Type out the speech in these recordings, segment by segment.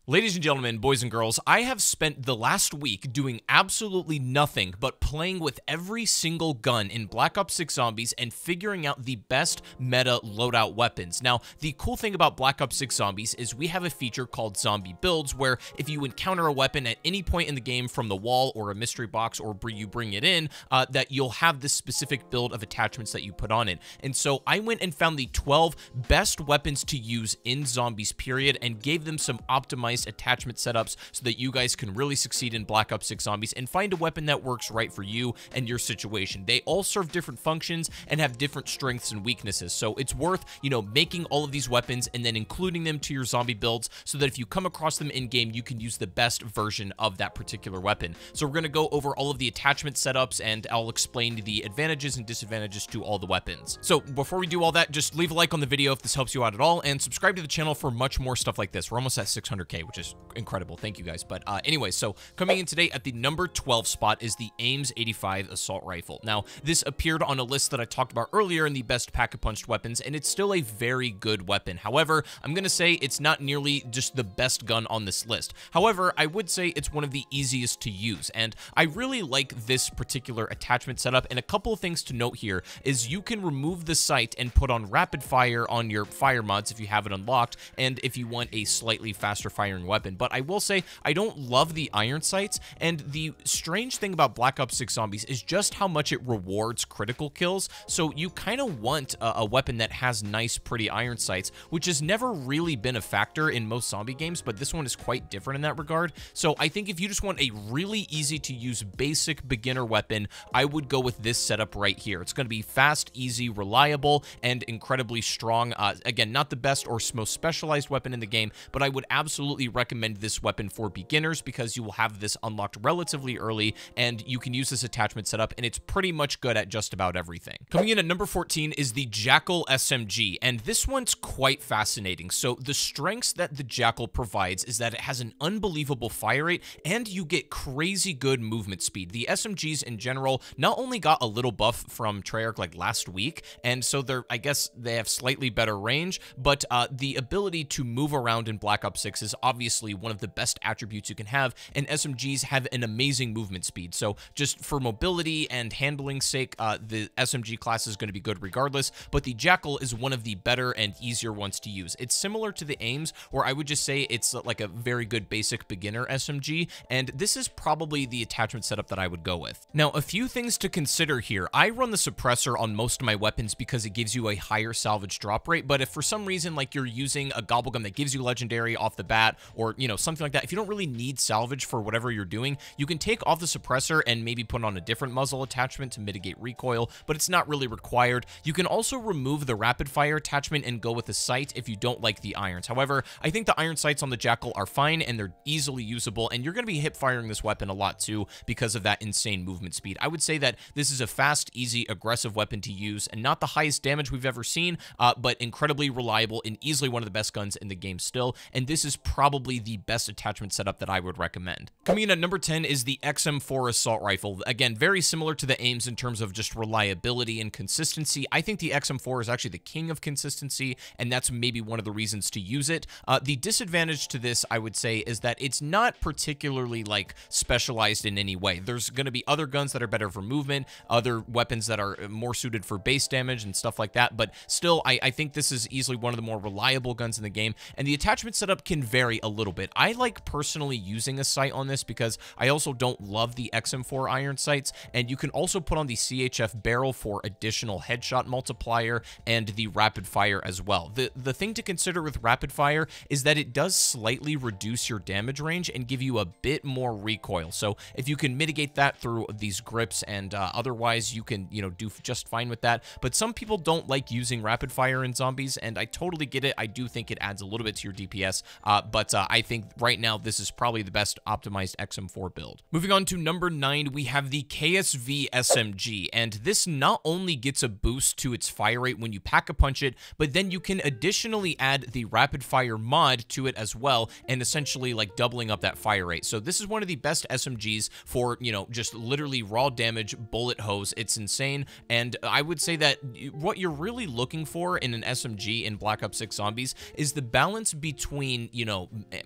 Ladies and gentlemen, boys and girls, I have spent the last week doing absolutely nothing but playing with every single gun in Black Ops 6 Zombies and figuring out the best meta loadout weapons. Now, the cool thing about Black Ops 6 Zombies is we have a feature called Zombie Builds, where if you encounter a weapon at any point in the game from the wall or a mystery box or you bring it in, that you'll have this specific build of attachments that you put on it. And so I went and found the 12 best weapons to use in Zombies, period, and gave them some optimized attachment setups so that you guys can really succeed in Black Ops 6 Zombies and find a weapon that works right for you and your situation. They all serve different functions and have different strengths and weaknesses, so it's worth, making all of these weapons and then including them to your zombie builds so that if you come across them in-game, you can use the best version of that particular weapon. So we're going to go over all of the attachment setups, and I'll explain the advantages and disadvantages to all the weapons. So before we do all that, just leave a like on the video if this helps you out at all, and subscribe to the channel for much more stuff like this. We're almost at 600K, which is incredible. Thank you guys. But anyway, so coming in today at the number 12 spot is the Ames 85 Assault Rifle. Now, this appeared on a list that I talked about earlier in the best pack-a-punched weapons, and it's still a very good weapon. However, I'm going to say it's not nearly just the best gun on this list. However, I would say it's one of the easiest to use, and I really like this particular attachment setup. And a couple of things to note here is you can remove the sight and put on rapid fire on your fire mods if you have it unlocked, and if you want a slightly faster firing weapon. But I will say I don't love the iron sights, and the strange thing about Black Ops 6 Zombies is just how much it rewards critical kills. So you kind of want a weapon that has nice, pretty iron sights, which has never really been a factor in most zombie games, but this one is quite different in that regard. So I think if you just want a really easy to use basic beginner weapon, I would go with this setup right here. It's going to be fast, easy, reliable, and incredibly strong. Again, not the best or most specialized weapon in the game, but I would absolutely recommend this weapon for beginners because you will have this unlocked relatively early, and you can use this attachment setup, and it's pretty much good at just about everything. Coming in at number 14 is the Jackal SMG, and this one's quite fascinating. So the strengths that the Jackal provides is that it has an unbelievable fire rate, and you get crazy good movement speed. The SMGs in general not only got a little buff from Treyarch like last week, and so I guess they have slightly better range, but the ability to move around in Black Ops 6 is obviously one of the best attributes you can have, and SMGs have an amazing movement speed. So just for mobility and handling sake, the SMG class is going to be good regardless, but the Jackal is one of the better and easier ones to use. It's similar to the Ames, where I would just say it's like a very good basic beginner SMG, and this is probably the attachment setup that I would go with. Now, a few things to consider here. I run the suppressor on most of my weapons because it gives you a higher salvage drop rate, but if for some reason like you're using a gobblegum that gives you legendary off the bat, or something like that, if you don't really need salvage for whatever you're doing, you can take off the suppressor and maybe put on a different muzzle attachment to mitigate recoil, but it's not really required. You can also remove the rapid fire attachment and go with the sight if you don't like the irons. However, I think the iron sights on the Jackal are fine, and they're easily usable, and you're going to be hip firing this weapon a lot too because of that insane movement speed. I would say that this is a fast, easy, aggressive weapon to use, and not the highest damage we've ever seen, but incredibly reliable and easily one of the best guns in the game still, and this is probably the best attachment setup that I would recommend. Coming in at number 10 is the XM4 Assault Rifle. Again, very similar to the Ames in terms of just reliability and consistency. I think the XM4 is actually the king of consistency, and that's maybe one of the reasons to use it. The disadvantage to this, I would say, is that it's not particularly like specialized in any way. There's going to be other guns that are better for movement, other weapons that are more suited for base damage and stuff like that, but still, I think this is easily one of the more reliable guns in the game, and the attachment setup can vary a little bit. I like personally using a sight on this because I also don't love the XM4 iron sights, and you can also put on the CHF barrel for additional headshot multiplier and the rapid fire as well. The thing to consider with rapid fire is that it does slightly reduce your damage range and give you a bit more recoil. So if you can mitigate that through these grips and otherwise you can, do just fine with that. But some people don't like using rapid fire in zombies, and I totally get it. I do think it adds a little bit to your DPS, but I think right now this is probably the best optimized XM4 build. Moving on to number 9, we have the KSV SMG, and this not only gets a boost to its fire rate when you pack-a-punch it, but then you can additionally add the rapid fire mod to it as well, and essentially like doubling up that fire rate. So this is one of the best SMGs for, just literally raw damage, bullet hose. It's insane, and I would say that what you're really looking for in an SMG in Black Ops 6 Zombies is the balance between,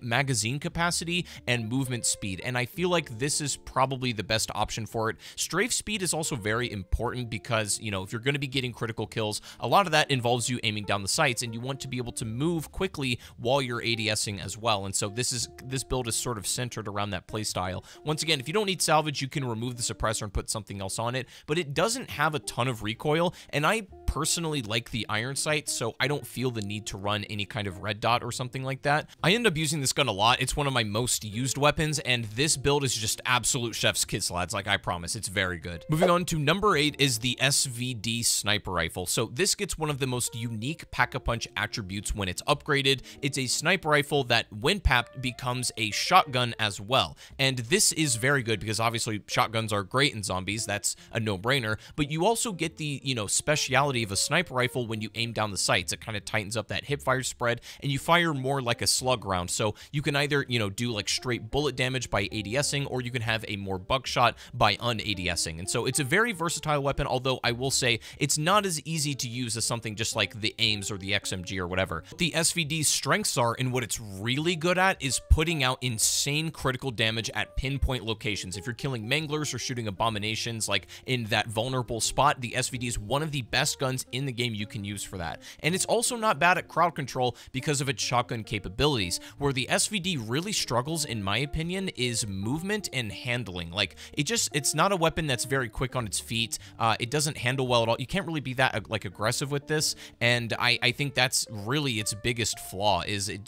magazine capacity and movement speed, and I feel like this is probably the best option for it. Strafe speed is also very important because, you know, if you're going to be getting critical kills, a lot of that involves you aiming down the sights, and you want to be able to move quickly while you're ADSing as well. And so this build is sort of centered around that playstyle. Once again, if you don't need salvage, you can remove the suppressor and put something else on it, but it doesn't have a ton of recoil, and I personally like the iron sight, so I don't feel the need to run any kind of red dot or something like that. I end up using this gun a lot. It's one of my most used weapons, and this build is just absolute chef's kiss, lads. Like, I promise, it's very good. Moving on to number 8 is the SVD sniper rifle. So this gets one of the most unique pack-a-punch attributes when it's upgraded. It's a sniper rifle that, when papped, becomes a shotgun as well. And this is very good because obviously shotguns are great in zombies. That's a no-brainer. But you also get the, you know, speciality of a sniper rifle when you aim down the sights. It kind of tightens up that hipfire spread, and you fire more like a slug round. So you can either, you know, do like straight bullet damage by ADSing, or you can have a more buckshot by un-ADSing. And so it's a very versatile weapon, although I will say it's not as easy to use as something just like the AIMS or the XMG or whatever. The SVD's strengths are, and what it's really good at, is putting out insane critical damage at pinpoint locations. If you're killing manglers or shooting abominations like in that vulnerable spot, the SVD is one of the best guns in the game you can use for that. And it's also not bad at crowd control because of its shotgun capabilities. Where the SVD really struggles, in my opinion, is movement and handling. Like, it's not a weapon that's very quick on its feet. It doesn't handle well at all. You can't really be that like aggressive with this, and I think that's really its biggest flaw, is it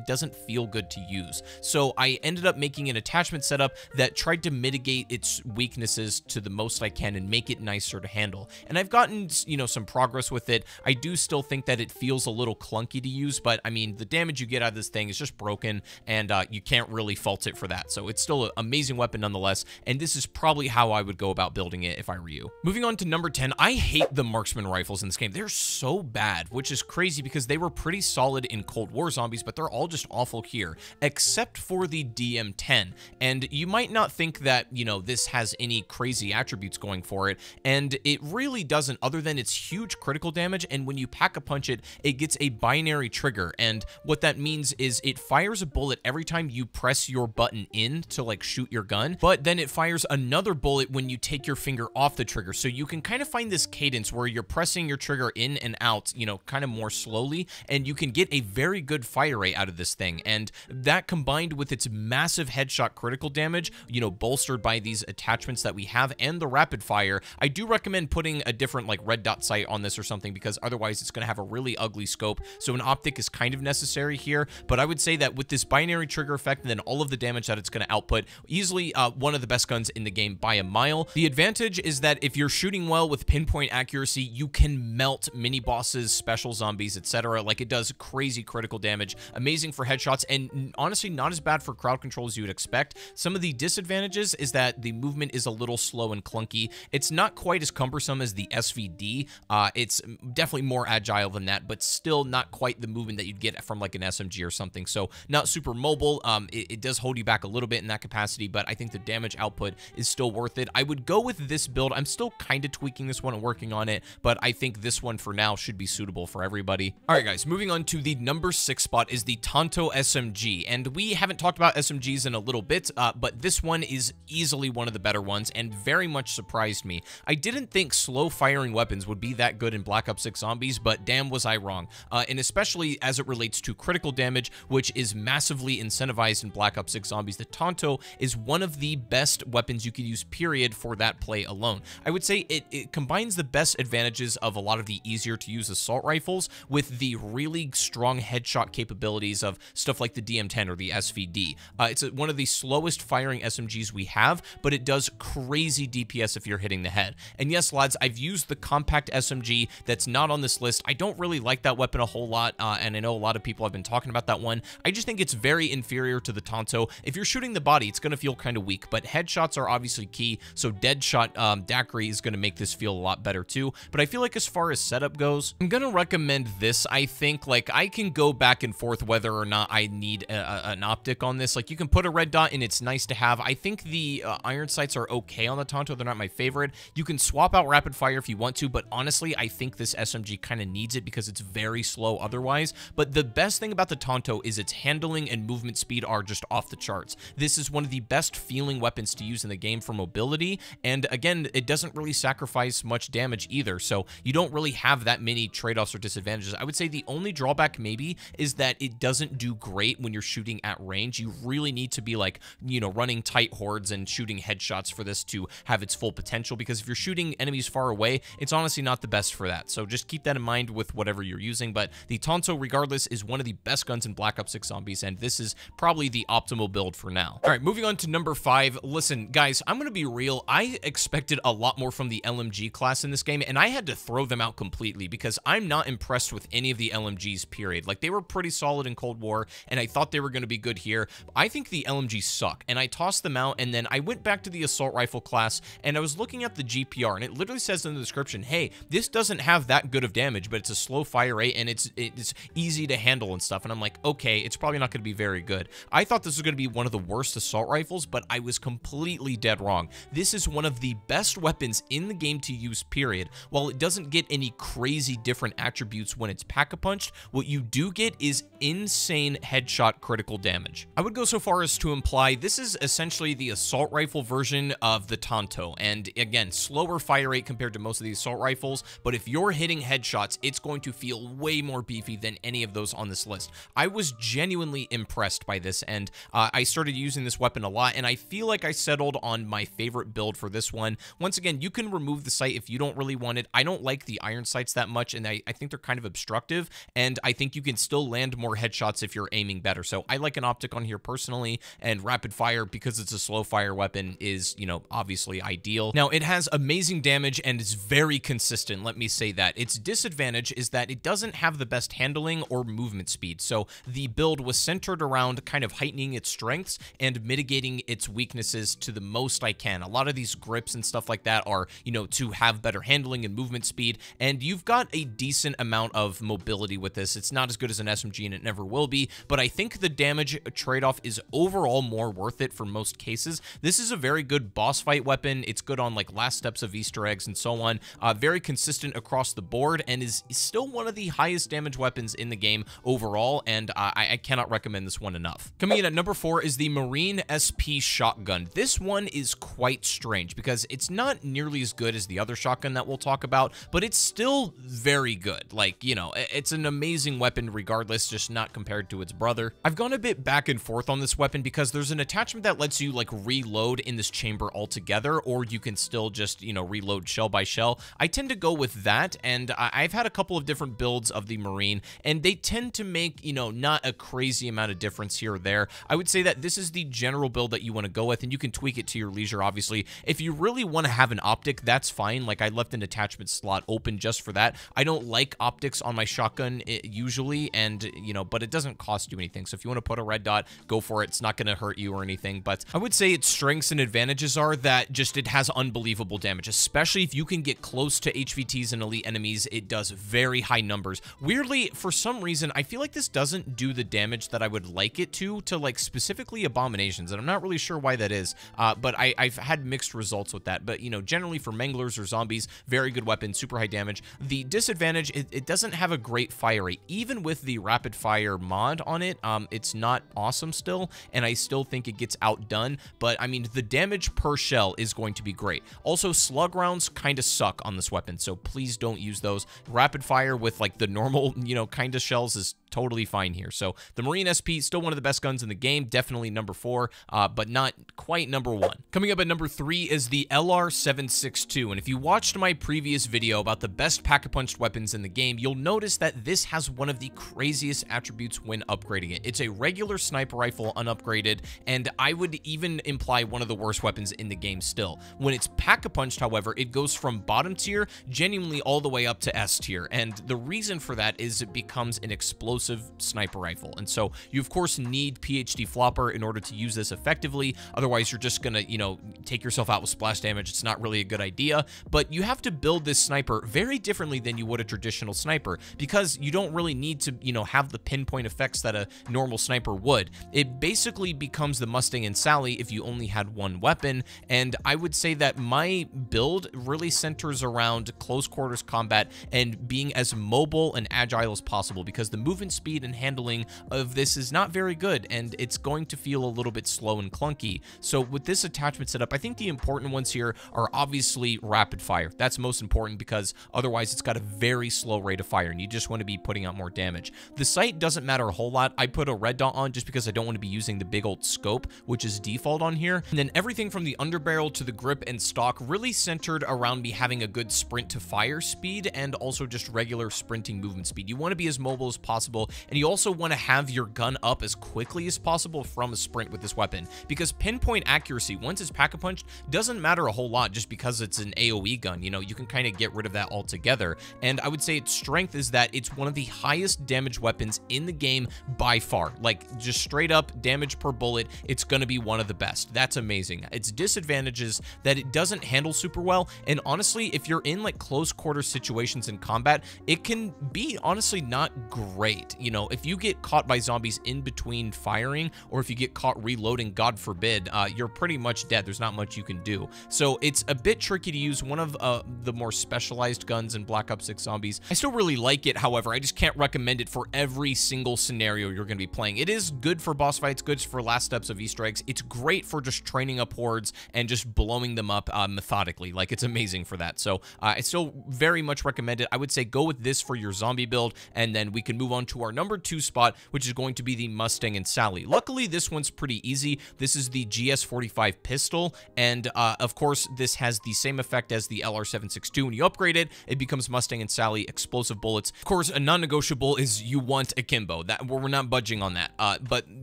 doesn't feel good to use. So I ended up making an attachment setup that tried to mitigate its weaknesses to the most I can and make it nicer to handle. And I've gotten, you know, some progress with it. I do still think that it feels a little clunky to use, but I mean, the damage you get out of this thing is just broken, and you can't really fault it for that. So it's still an amazing weapon nonetheless, and this is probably how I would go about building it if I were you. Moving on to number 10, I hate the marksman rifles in this game. They're so bad, which is crazy because they were pretty solid in Cold War zombies, but they're all just awful here, except for the DM10. And you might not think that, you know, this has any crazy attributes going for it, and it really doesn't, other than its huge critical damage. And when you pack-a-punch it, it gets a binary trigger, and what that means is it fires a bullet every time you press your button in to like shoot your gun, but then it fires another bullet when you take your finger off the trigger. So you can kind of find this cadence where you're pressing your trigger in and out, you know, kind of more slowly, and you can get a very good fire rate out of this thing. And that, combined with its massive headshot critical damage, you know, bolstered by these attachments that we have and the rapid fire, I do recommend putting a different like red dot sight on this or something, because otherwise it's going to have a really ugly scope. So an optic is kind of necessary here, but I would say that with this binary trigger effect and then all of the damage that it's going to output, easily one of the best guns in the game by a mile. The advantage is that if you're shooting well with pinpoint accuracy, you can melt mini bosses, special zombies, etc. Like, it does crazy critical damage, amazing for headshots, and honestly not as bad for crowd control as you would expect. Some of the disadvantages is that the movement is a little slow and clunky. It's not quite as cumbersome as the SVD. It's definitely more agile than that, but still not quite the movement that you'd get from like an SMG or something. So not super mobile. It does hold you back a little bit in that capacity, but I think the damage output is still worth it. I would go with this build. I'm still kind of tweaking this one and working on it, but I think this one for now should be suitable for everybody. All right, guys, moving on to the number 6 spot is the Tonto SMG, and we haven't talked about SMGs in a little bit, but this one is easily one of the better ones and very much surprised me. I didn't think slow firing weapons would be that good in Black Ops 6 Zombies, but damn was I wrong, and especially as it relates to critical damage, which is massively incentivized in Black Ops 6 Zombies. The Tonto is one of the best weapons you could use, period, for that play alone. I would say it combines the best advantages of a lot of the easier to use assault rifles with the really strong headshot capabilities of stuff like the DM10 or the SVD. It's one of the slowest firing SMGs we have, but it does crazy DPS if you're hitting the head. And yes, lads, I've used the compact SMG that's not on this list. I don't really like that weapon a whole lot, and I know a lot of people have been talking about that one. I just think it's very inferior to the Tonto. If you're shooting the body, it's going to feel kind of weak, but headshots are obviously key, so Deadshot daiquiri is going to make this feel a lot better too. But I feel like as far as setup goes, I'm going to recommend this. I think, like, I can go back and forth whether or not I need an optic on this. Like, you can put a red dot and it's nice to have. I think the iron sights are okay on the Tonto. They're not my favorite. You can swap out rapid fire if you want to, but honestly, honestly, I think this SMG kind of needs it because it's very slow otherwise. But the best thing about the Tonto is its handling and movement speed are just off the charts. This is one of the best feeling weapons to use in the game for mobility, and again, it doesn't really sacrifice much damage either, so you don't really have that many trade-offs or disadvantages. I would say the only drawback maybe is that it doesn't do great when you're shooting at range. You really need to be like, you know, running tight hordes and shooting headshots for this to have its full potential, because if you're shooting enemies far away, it's honestly not the best for that. So just keep that in mind with whatever you're using. But the Tonto, regardless, is one of the best guns in Black Ops 6 Zombies, and this is probably the optimal build for now. All right, moving on to number 5. Listen, guys, I'm going to be real. I expected a lot more from the LMG class in this game, and I had to throw them out completely because I'm not impressed with any of the LMGs, period. Like, they were pretty solid in Cold War, and I thought they were going to be good here. I think the LMGs suck, and I tossed them out, and then I went back to the assault rifle class, and I was looking at the GPR, and it literally says in the description, hey, this doesn't have that good of damage, but it's a slow fire rate, and it's easy to handle and stuff. And I'm like, okay, it's probably not going to be very good. I thought this was going to be one of the worst assault rifles, but I was completely dead wrong. This is one of the best weapons in the game to use, period. While it doesn't get any crazy different attributes when it's pack-a-punched, what you do get is insane headshot critical damage. I would go so far as to imply this is essentially the assault rifle version of the Tonto, and again, slower fire rate compared to most of these assault rifles, but if you're hitting headshots, it's going to feel way more beefy than any of those on this list. I was genuinely impressed by this, and I started using this weapon a lot, and I feel like I settled on my favorite build for this one. Once again, you can remove the sight if you don't really want it. I don't like the iron sights that much, and I think they're kind of obstructive, and I think you can still land more headshots if you're aiming better. So I like an optic on here personally, and rapid fire, because it's a slow fire weapon, is, you know, obviously ideal. Now, it has amazing damage and is very consistent, let me say that. Its disadvantage is that it doesn't have the best handling or movement speed, so the build was centered around kind of heightening its strengths and mitigating its weaknesses to the most I can. A lot of these grips and stuff like that are, you know, to have better handling and movement speed, and you've got a decent amount of mobility with this. It's not as good as an SMG, and it never will be, but I think the damage trade-off is overall more worth it for most cases. This is a very good boss fight weapon. It's good on like last steps of Easter eggs and so on. Very consistent across the board, and is still one of the highest damage weapons in the game overall, and I cannot recommend this one enough. Coming in at number 4 is the Marine SP shotgun. This one is quite strange because it's not nearly as good as the other shotgun that we'll talk about, but it's still very good. Like, you know, it's an amazing weapon regardless, just not compared to its brother. I've gone a bit back and forth on this weapon because there's an attachment that lets you like reload in this chamber altogether, or you can still just, you know, reload shell by shell. I tend to go with that, and I've had a couple of different builds of the Marine, and they tend to make, you know, not a crazy amount of difference here or there. I would say that this is the general build that you want to go with, and you can tweak it to your leisure, obviously. If you really want to have an optic, that's fine. Like, I left an attachment slot open just for that. I don't like optics on my shotgun usually, and, you know, but it doesn't cost you anything. So if you want to put a red dot, go for it. It's not going to hurt you or anything, but I would say its strengths and advantages are that just it has unbelievable damage, especially if you can get close to HVTs and elite enemies. It does very high numbers. Weirdly, for some reason, I feel like this doesn't do the damage that I would like it to like specifically abominations, and I'm not really sure why that is, but I've had mixed results with that. But, you know, generally for manglers or zombies, very good weapon, super high damage. The disadvantage, it doesn't have a great fire rate. Even with the rapid fire mod on it, it's not awesome still, and I still think it gets outdone, but I mean, the damage per shell is going to be great. Also, slug rounds kind of suck on this weapon, so please don't use those. Rapid fire with like the normal, you know, kind of shells is totally fine here. So the Marine SP, still one of the best guns in the game, definitely number 4, but not quite number 1. Coming up at number 3 is the LR762, and if you watched my previous video about the best pack-a-punched weapons in the game, you'll notice that this has one of the craziest attributes when upgrading it. It's a regular sniper rifle unupgraded, and I would even imply one of the worst weapons in the game still. When it's pack-a-punched, however, it goes from bottom tier genuinely all the way up to S tier, and the reason for that is it becomes an explosive explosive sniper rifle. And so you of course need PhD flopper in order to use this effectively. Otherwise, you're just gonna, you know, take yourself out with splash damage. It's not really a good idea. But you have to build this sniper very differently than you would a traditional sniper, because you don't really need to, you know, have the pinpoint effects that a normal sniper would. It basically becomes the Mustang and Sally if you only had one weapon. And I would say that my build really centers around close quarters combat and being as mobile and agile as possible, because the movement speed and handling of this is not very good, and it's going to feel a little bit slow and clunky. So with this attachment setup, I think the important ones here are obviously rapid fire. That's most important, because otherwise it's got a very slow rate of fire and you just want to be putting out more damage. The sight doesn't matter a whole lot. I put a red dot on just because I don't want to be using the big old scope, which is default on here. And then everything from the underbarrel to the grip and stock really centered around me having a good sprint to fire speed, and also just regular sprinting movement speed. You want to be as mobile as possible, and you also want to have your gun up as quickly as possible from a sprint with this weapon, because pinpoint accuracy, once it's pack-a-punched, doesn't matter a whole lot just because it's an AoE gun. You know, you can kind of get rid of that altogether. And I would say its strength is that it's one of the highest damage weapons in the game by far. Like, just straight up damage per bullet, it's going to be one of the best. That's amazing. Its disadvantages that it doesn't handle super well, and honestly, if you're in like close quarter situations in combat, it can be honestly not great. You know, if you get caught by zombies in between firing, or if you get caught reloading, God forbid, you're pretty much dead. There's not much you can do. So it's a bit tricky to use. One of the more specialized guns in Black Ops 6 Zombies. I still really like it, however, I just can't recommend it for every single scenario you're going to be playing. It is good for boss fights, good for last steps of Easter eggs. It's great for just training up hordes and just blowing them up methodically. Like, it's amazing for that. So I still very much recommend it. I would say go with this for your zombie build, and then we can move on to our number 2 spot, which is going to be the Mustang and Sally. Luckily, this one's pretty easy. This is the GS45 pistol, and of course, this has the same effect as the LR762. When you upgrade it, it becomes Mustang and Sally explosive bullets. Of course, a non-negotiable is you want akimbo. That we're not budging on that. But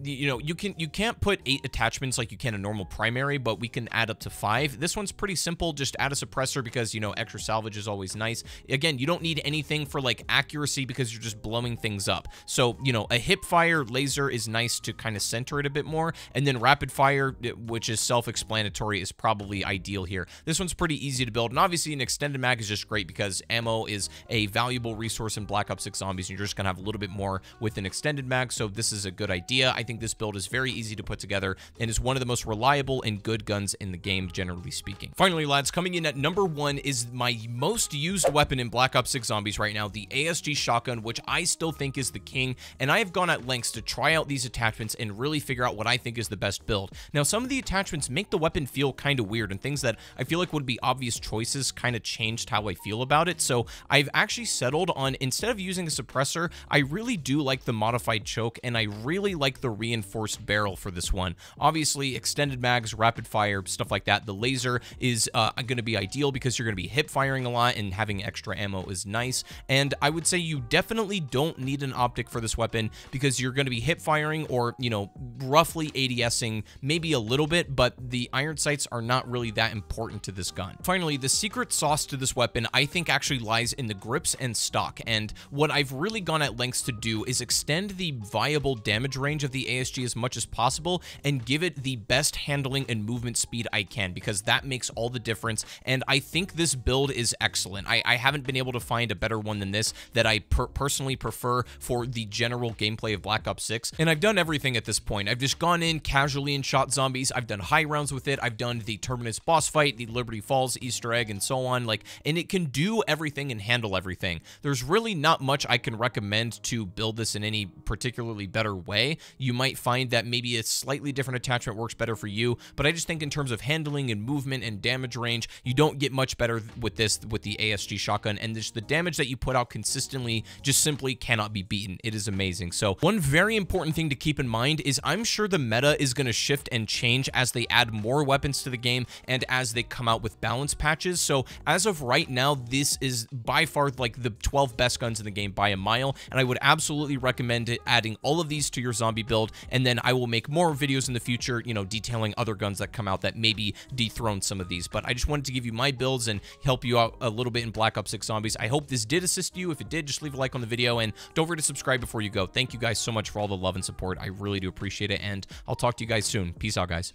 you know, you can't put 8 attachments like you can a normal primary, but we can add up to 5. This one's pretty simple. Just add a suppressor, because you know, extra salvage is always nice. Again, you don't need anything for like accuracy, because you're just blowing things up. So you know, a hip fire laser is nice to kind of center it a bit more, and then rapid fire, which is self-explanatory, is probably ideal here. This one's pretty easy to build, and obviously an extended mag is just great because ammo is a valuable resource in Black Ops 6 Zombies, and you're just gonna have a little bit more with an extended mag, so this is a good idea. I think this build is very easy to put together and is one of the most reliable and good guns in the game, generally speaking. Finally, lads, coming in at number 1 is my most used weapon in Black Ops 6 Zombies right now, the ASG shotgun, which I still think is the king, and I have gone at lengths to try out these attachments and really figure out what I think is the best build. Now, some of the attachments make the weapon feel kind of weird, and things that I feel like would be obvious choices kind of changed how I feel about it. So I've actually settled on, instead of using a suppressor, I really do like the modified choke, and I really like the reinforced barrel for this one. Obviously, extended mags, rapid fire, stuff like that. The laser is going to be ideal because you're going to be hip firing a lot, and having extra ammo is nice. And I would say you definitely don't need an optic for this weapon, because you're going to be hip firing, or, you know, roughly ADSing maybe a little bit, but the iron sights are not really that important to this gun. Finally, the secret sauce to this weapon, I think, actually lies in the grips and stock, and what I've really gone at lengths to do is extend the viable damage range of the ASG as much as possible and give it the best handling and movement speed I can, because that makes all the difference, and I think this build is excellent. I haven't been able to find a better one than this that I personally prefer for the general gameplay of Black Ops 6, and I've done everything at this point. I've just gone in casually and shot zombies. I've done high rounds with it. I've done the Terminus boss fight, the Liberty Falls Easter egg, and so on, like, and it can do everything and handle everything. There's really not much I can recommend to build this in any particularly better way. You might find that maybe a slightly different attachment works better for you, but I just think in terms of handling and movement and damage range, you don't get much better with this, with the ASG shotgun, and the damage that you put out consistently just simply cannot be beaten. It is amazing. So one very important thing to keep in mind is I'm sure the meta is going to shift and change as they add more weapons to the game and as they come out with balance patches. So as of right now, this is by far like the 12 best guns in the game by a mile, and I would absolutely recommend adding all of these to your zombie build, and then I will make more videos in the future, you know, detailing other guns that come out that maybe dethrone some of these. But I just wanted to give you my builds and help you out a little bit in Black Ops 6 Zombies. I hope this did assist you. If it did, just leave a like on the video, and don't forget to to subscribe before you go. Thank you guys so much for all the love and support. I really do appreciate it, and I'll talk to you guys soon. Peace out, guys.